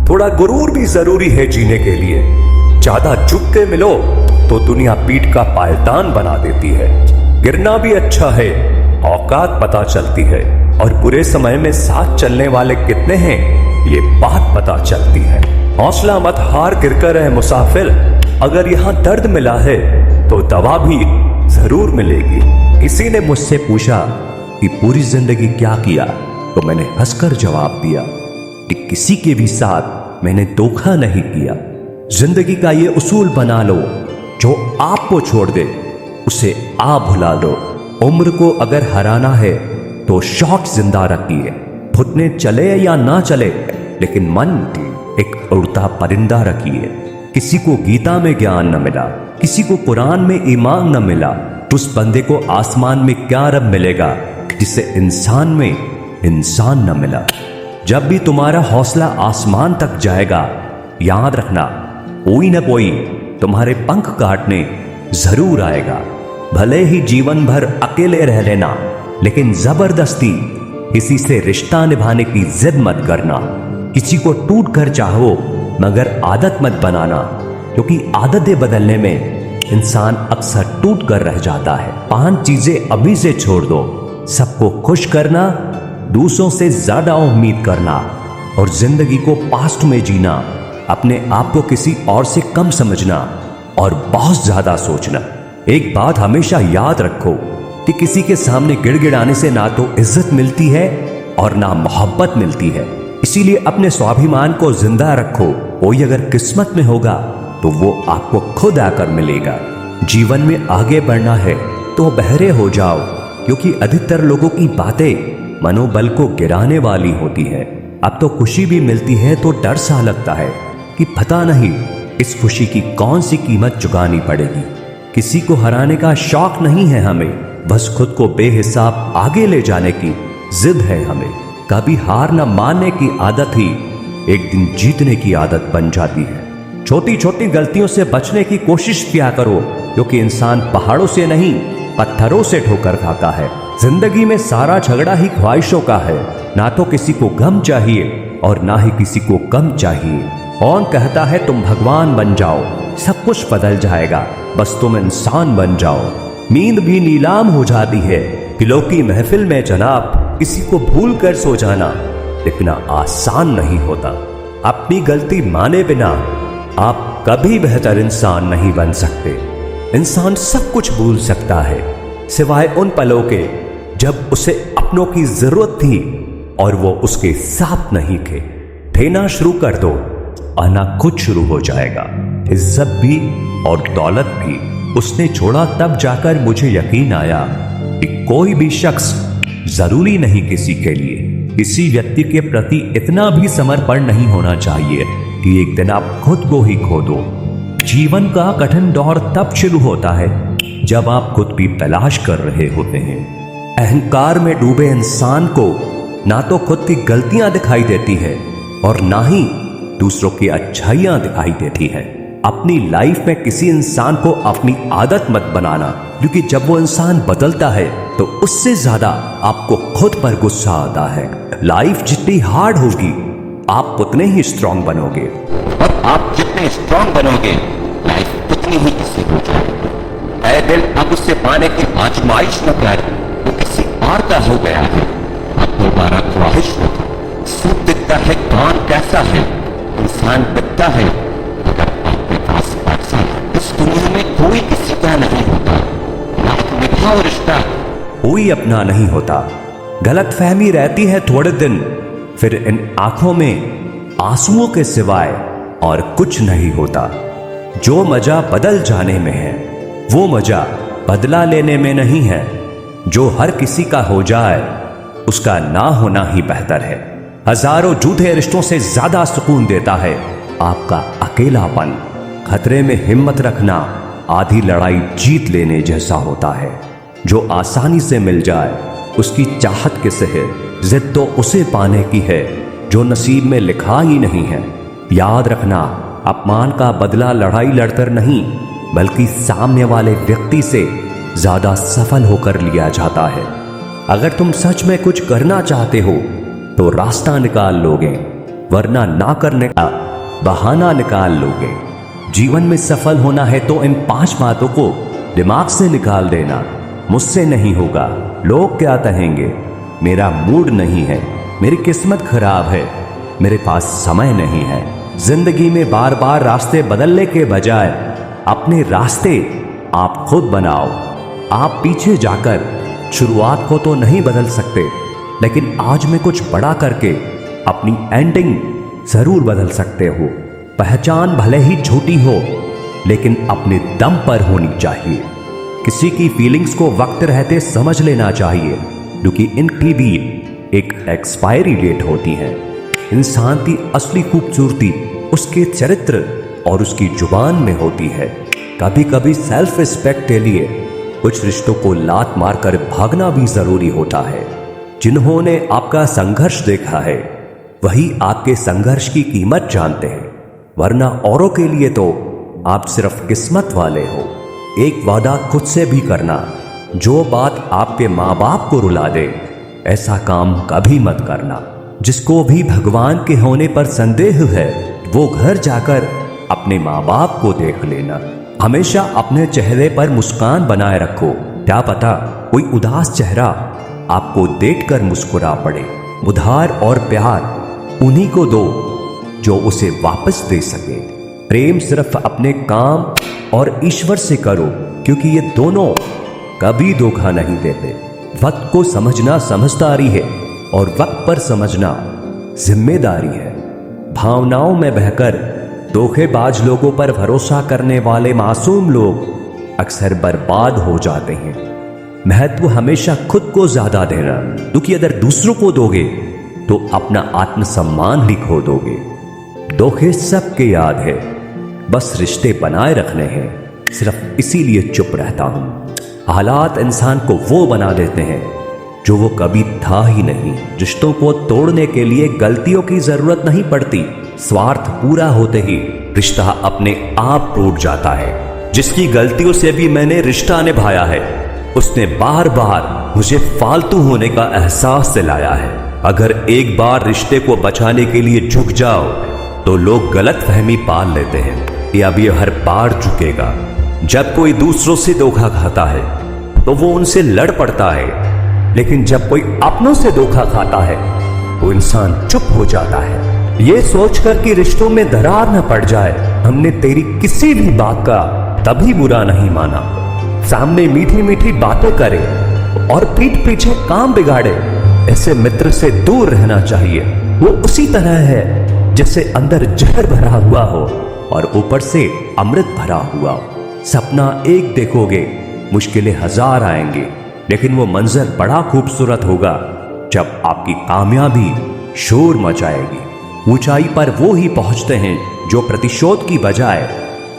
थोड़ा गुरूर भी जरूरी है जीने के लिए। ज्यादा झुक के मिलो तो दुनिया पीठ का पायदान बना देती है। गिरना भी अच्छा है, औकात पता चलती है। और बुरे समय में साथ चलने वाले कितने हैं ये बात पता चलती है। हौसला मत हार, गिरकर है मुसाफिर। अगर यहाँ दर्द मिला है तो दवा भी जरूर मिलेगी। किसी ने मुझसे पूछा कि पूरी जिंदगी क्या किया, तो मैंने हंसकर जवाब दिया कि किसी के भी साथ मैंने धोखा नहीं किया। जिंदगी का ये उसूल बना लो, जो आपको छोड़ दे उसे आप भुला लो। उम्र को अगर हराना है तो शौक जिंदा रखिए। फुटने चले या ना चले, लेकिन मन एक उड़ता परिंदा रखिए। किसी को गीता में ज्ञान न मिला, किसी को कुरान में ईमान न मिला, तो उस बंदे को आसमान में क्या रब मिलेगा जिसे इंसान में इंसान न मिला। जब भी तुम्हारा हौसला आसमान तक जाएगा, याद रखना कोई न कोई तुम्हारे पंख काटने जरूर आएगा। भले ही जीवन भर अकेले रह लेना, लेकिन जबरदस्ती किसी से रिश्ता निभाने की जिद मत करना। किसी को टूट कर चाहो, मगर आदत मत बनाना, क्योंकि आदतें बदलने में इंसान अक्सर टूट कर रह जाता है। 5 चीजें अभी से छोड़ दो। सबको खुश करना, दूसरों से ज्यादा उम्मीद करना, और जिंदगी को पास्ट में जीना, अपने आप को किसी और से कम समझना, और बहुत ज्यादा सोचना। एक बात हमेशा याद रखो कि किसी के सामने गिड़गिड़ाने से ना तो इज्जत मिलती है और ना मोहब्बत मिलती है। इसीलिए अपने स्वाभिमान को जिंदा रखो। कोई अगर किस्मत में होगा तो वो आपको खुद आकर मिलेगा। जीवन में आगे बढ़ना है तो बहरे हो जाओ, क्योंकि अधिकतर लोगों की बातें मनोबल को गिराने वाली होती है। अब तो खुशी भी मिलती है तो डर सा लगता है कि पता नहीं इस खुशी की कौन सी कीमत चुकानी पड़ेगी। किसी को हराने का शौक नहीं है हमें, बस खुद को बेहिसाब आगे ले जाने की जिद है हमें। कभी हार न मानने की आदत ही एक दिन जीतने की आदत बन जाती है। छोटी छोटी गलतियों से बचने की कोशिश किया करो, क्योंकि इंसान पहाड़ों से नहीं पत्थरों से ठोकर खाता है। जिंदगी में सारा झगड़ा ही ख्वाहिशों का है। ना तो किसी को गम चाहिए और ना ही किसी को गम चाहिए। कौन कहता है तुम भगवान बन जाओ, सब कुछ बदल जाएगा, बस तुम इंसान बन जाओ। नींद भी नीलाम हो जाती है। दिलों की महफिल में जनाब किसी को भूल कर सो जाना इतना आसान नहीं होता। अपनी गलती माने बिना आप कभी बेहतर इंसान नहीं बन सकते। इंसान सब कुछ भूल सकता है, सिवाय उन पलों के जब उसे अपनों की जरूरत थी और वो उसके साथ नहीं थे। देना शुरू कर दो, आना खुद शुरू हो जाएगा। इज्जत भी और दौलत भी उसने छोड़ा, तब जाकर मुझे यकीन आया कि कोई भी शख्स जरूरी नहीं किसी के लिए। किसी व्यक्ति के प्रति इतना भी समर्पण नहीं होना चाहिए कि एक दिन आप खुद को ही खो दो। जीवन का कठिन दौर तब शुरू होता है जब आप खुद की तलाश कर रहे होते हैं। अहंकार में डूबे इंसान को ना तो खुद की गलतियां दिखाई देती है और ना ही दूसरों की अच्छाइयां दिखाई देती है। अपनी लाइफ में किसी इंसान को अपनी आदत मत बनाना, क्योंकि जब वो इंसान बदलता है तो उससे ज्यादा आपको खुद पर गुस्सा आता है। लाइफ जितनी हार्ड होगी आप उतने ही स्ट्रांग बनोगे, और आप जितने स्ट्रांग बनोगे लाइफ उतनी ही इजी हो जाएगी। ऐ दिल अब उससे पाने की आजमाइश न कर, वो किसी और का हो गया है। अब दोबारा ख्वाहिश होगी। सूप दिखता है कौन कैसा है, इंसान दिखता है अगर आपके पास पैसा है। इस दुनिया में कोई किसी का नहीं होता, ना निभा और रिश्ता कोई अपना नहीं होता। गलत फहमी रहती है थोड़े दिन, फिर इन आंखों में आंसुओं के सिवाय और कुछ नहीं होता। जो मजा बदल जाने में है वो मजा बदला लेने में नहीं है। जो हर किसी का हो जाए उसका ना होना ही बेहतर है। हजारों झूठे रिश्तों से ज्यादा सुकून देता है आपका अकेलापन। खतरे में हिम्मत रखना आधी लड़ाई जीत लेने जैसा होता है। जो आसानी से मिल जाए उसकी चाहत किसे है, जिद तो उसे पाने की है जो नसीब में लिखा ही नहीं है। याद रखना, अपमान का बदला लड़ाई लड़कर नहीं बल्कि सामने वाले व्यक्ति से ज्यादा सफल होकर लिया जाता है। अगर तुम सच में कुछ करना चाहते हो तो रास्ता निकाल लोगे, वरना ना करने का बहाना निकाल लोगे। जीवन में सफल होना है तो इन 5 बातों को दिमाग से निकाल देना। मुझसे नहीं होगा, लोग क्या कहेंगे, मेरा मूड नहीं है, मेरी किस्मत खराब है, मेरे पास समय नहीं है। जिंदगी में बार बार रास्ते बदलने के बजाय अपने रास्ते आप खुद बनाओ। आप पीछे जाकर शुरुआत को तो नहीं बदल सकते, लेकिन आज में कुछ बड़ा करके अपनी एंडिंग जरूर बदल सकते हो। पहचान भले ही छोटी हो, लेकिन अपने दम पर होनी चाहिए। किसी की फीलिंग्स को वक्त रहते समझ लेना चाहिए, क्योंकि इनकी भी एक एक्सपायरी डेट होती है। इंसान की असली खूबसूरती उसके चरित्र और उसकी जुबान में होती है। कभी कभी सेल्फ रिस्पेक्ट के लिए कुछ रिश्तों को लात मारकर भागना भी जरूरी होता है। जिन्होंने आपका संघर्ष देखा है वही आपके संघर्ष की कीमत जानते हैं, वरना औरों के लिए तो आप सिर्फ किस्मत वाले हो। एक वादा खुद से भी करना, जो बात आपके माँ बाप को रुला दे ऐसा काम कभी मत करना। जिसको भी भगवान के होने पर संदेह है वो घर जाकर अपने माँ बाप को देख लेना। हमेशा अपने चेहरे पर मुस्कान बनाए रखो, क्या पता कोई उदास चेहरा आपको देखकर मुस्कुरा पड़े। उधार और प्यार उन्हीं को दो जो उसे वापस दे सके। प्रेम सिर्फ अपने काम और ईश्वर से करो, क्योंकि ये दोनों कभी धोखा नहीं देते। वक्त को समझना समझदारी है और वक्त पर समझना जिम्मेदारी है। भावनाओं में बहकर धोखेबाज लोगों पर भरोसा करने वाले मासूम लोग अक्सर बर्बाद हो जाते हैं। महत्व हमेशा खुद को ज्यादा देना, क्योंकि अगर दूसरों को दोगे तो अपना आत्मसम्मान भी खो दोगे। धोखे सबके याद है, बस रिश्ते बनाए रखने हैं, सिर्फ इसीलिए चुप रहता हूं। हालात इंसान को वो बना देते हैं जो वो कभी था ही नहीं। रिश्तों को तोड़ने के लिए गलतियों की जरूरत नहीं पड़ती, स्वार्थ पूरा होते ही रिश्ता अपने आप टूट जाता है। जिसकी गलतियों से भी मैंने रिश्ता निभाया है उसने बार बार मुझे फालतू होने का एहसास दिलाया है। अगर एक बार रिश्ते को बचाने के लिए झुक जाओ तो लोग गलत फहमी पाल लेते हैं कि अब ये हर बार झुकेगा। जब कोई दूसरों से धोखा खाता है तो वो उनसे लड़ पड़ता है, लेकिन जब कोई अपनों से धोखा खाता है तो इंसान चुप हो जाता है। ये सोचकर कि रिश्तों में दरार न पड़ जाए, हमने तेरी किसी भी बात का तभी बुरा नहीं माना। सामने मीठी मीठी बातें करे और पीठ पीछे काम बिगाड़े, ऐसे मित्र से दूर रहना चाहिए। वो उसी तरह है जैसे अंदर जहर भरा हुआ हो और ऊपर से अमृत भरा हुआ हो। सपना एक देखोगे, मुश्किलें 1000 आएंगे, लेकिन वो मंजर बड़ा खूबसूरत होगा जब आपकी कामयाबी शोर मचाएगी। ऊंचाई पर वो ही पहुंचते हैं जो प्रतिशोध की बजाय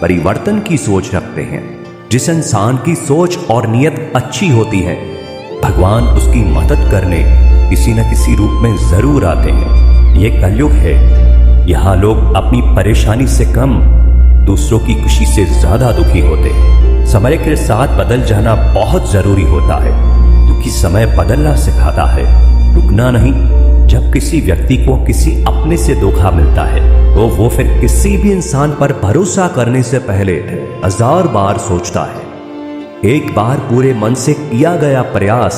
परिवर्तन की सोच रखते हैं। जिस इंसान की सोच और नियत अच्छी होती है, भगवान उसकी मदद करने किसी न किसी रूप में जरूर आते हैं। ये कलयुग है, यहाँ लोग अपनी परेशानी से कम दूसरों की खुशी से ज्यादा दुखी होते हैं। समय के साथ बदल जाना बहुत जरूरी होता है, क्योंकि समय बदलना सिखाता है, रुकना नहीं। जब किसी व्यक्ति को किसी अपने से धोखा मिलता है तो वो फिर किसी भी इंसान पर भरोसा करने से पहले 1000 बार सोचता है। एक बार पूरे मन से किया गया प्रयास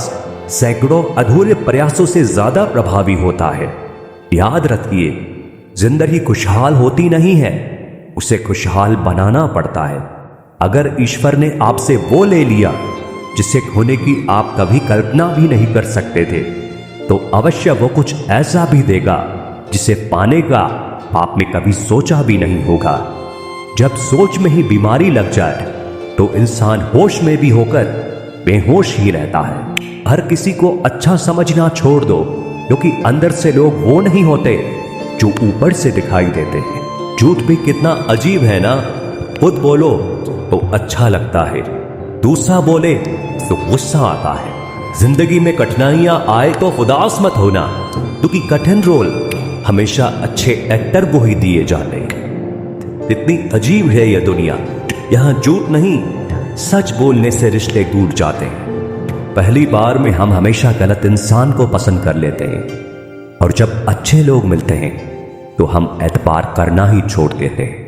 सैकड़ों अधूरे प्रयासों से ज्यादा प्रभावी होता है। याद रखिए, जिंदगी खुशहाल होती नहीं है, उसे खुशहाल बनाना पड़ता है। अगर ईश्वर ने आपसे वो ले लिया जिसे खोने की आप कभी कल्पना भी नहीं कर सकते थे, तो अवश्य वो कुछ ऐसा भी देगा जिसे पाने का आपने कभी सोचा भी नहीं होगा। जब सोच में ही बीमारी लग जाए तो इंसान होश में भी होकर बेहोश ही रहता है। हर किसी को अच्छा समझना छोड़ दो, क्योंकि अंदर से लोग वो नहीं होते जो ऊपर से दिखाई देते हैं। झूठ भी कितना अजीब है ना, खुद बोलो तो अच्छा लगता है, दूसरा बोले तो गुस्सा आता है। जिंदगी में कठिनाइयां आए तो उदास मत होना, क्योंकि कठिन रोल हमेशा अच्छे एक्टर को ही दिए जाते हैं। इतनी अजीब है यह दुनिया, यहां झूठ नहीं सच बोलने से रिश्ते टूट जाते हैं। पहली बार में हम हमेशा गलत इंसान को पसंद कर लेते हैं, और जब अच्छे लोग मिलते हैं तो हम एतबार करना ही छोड़ देते।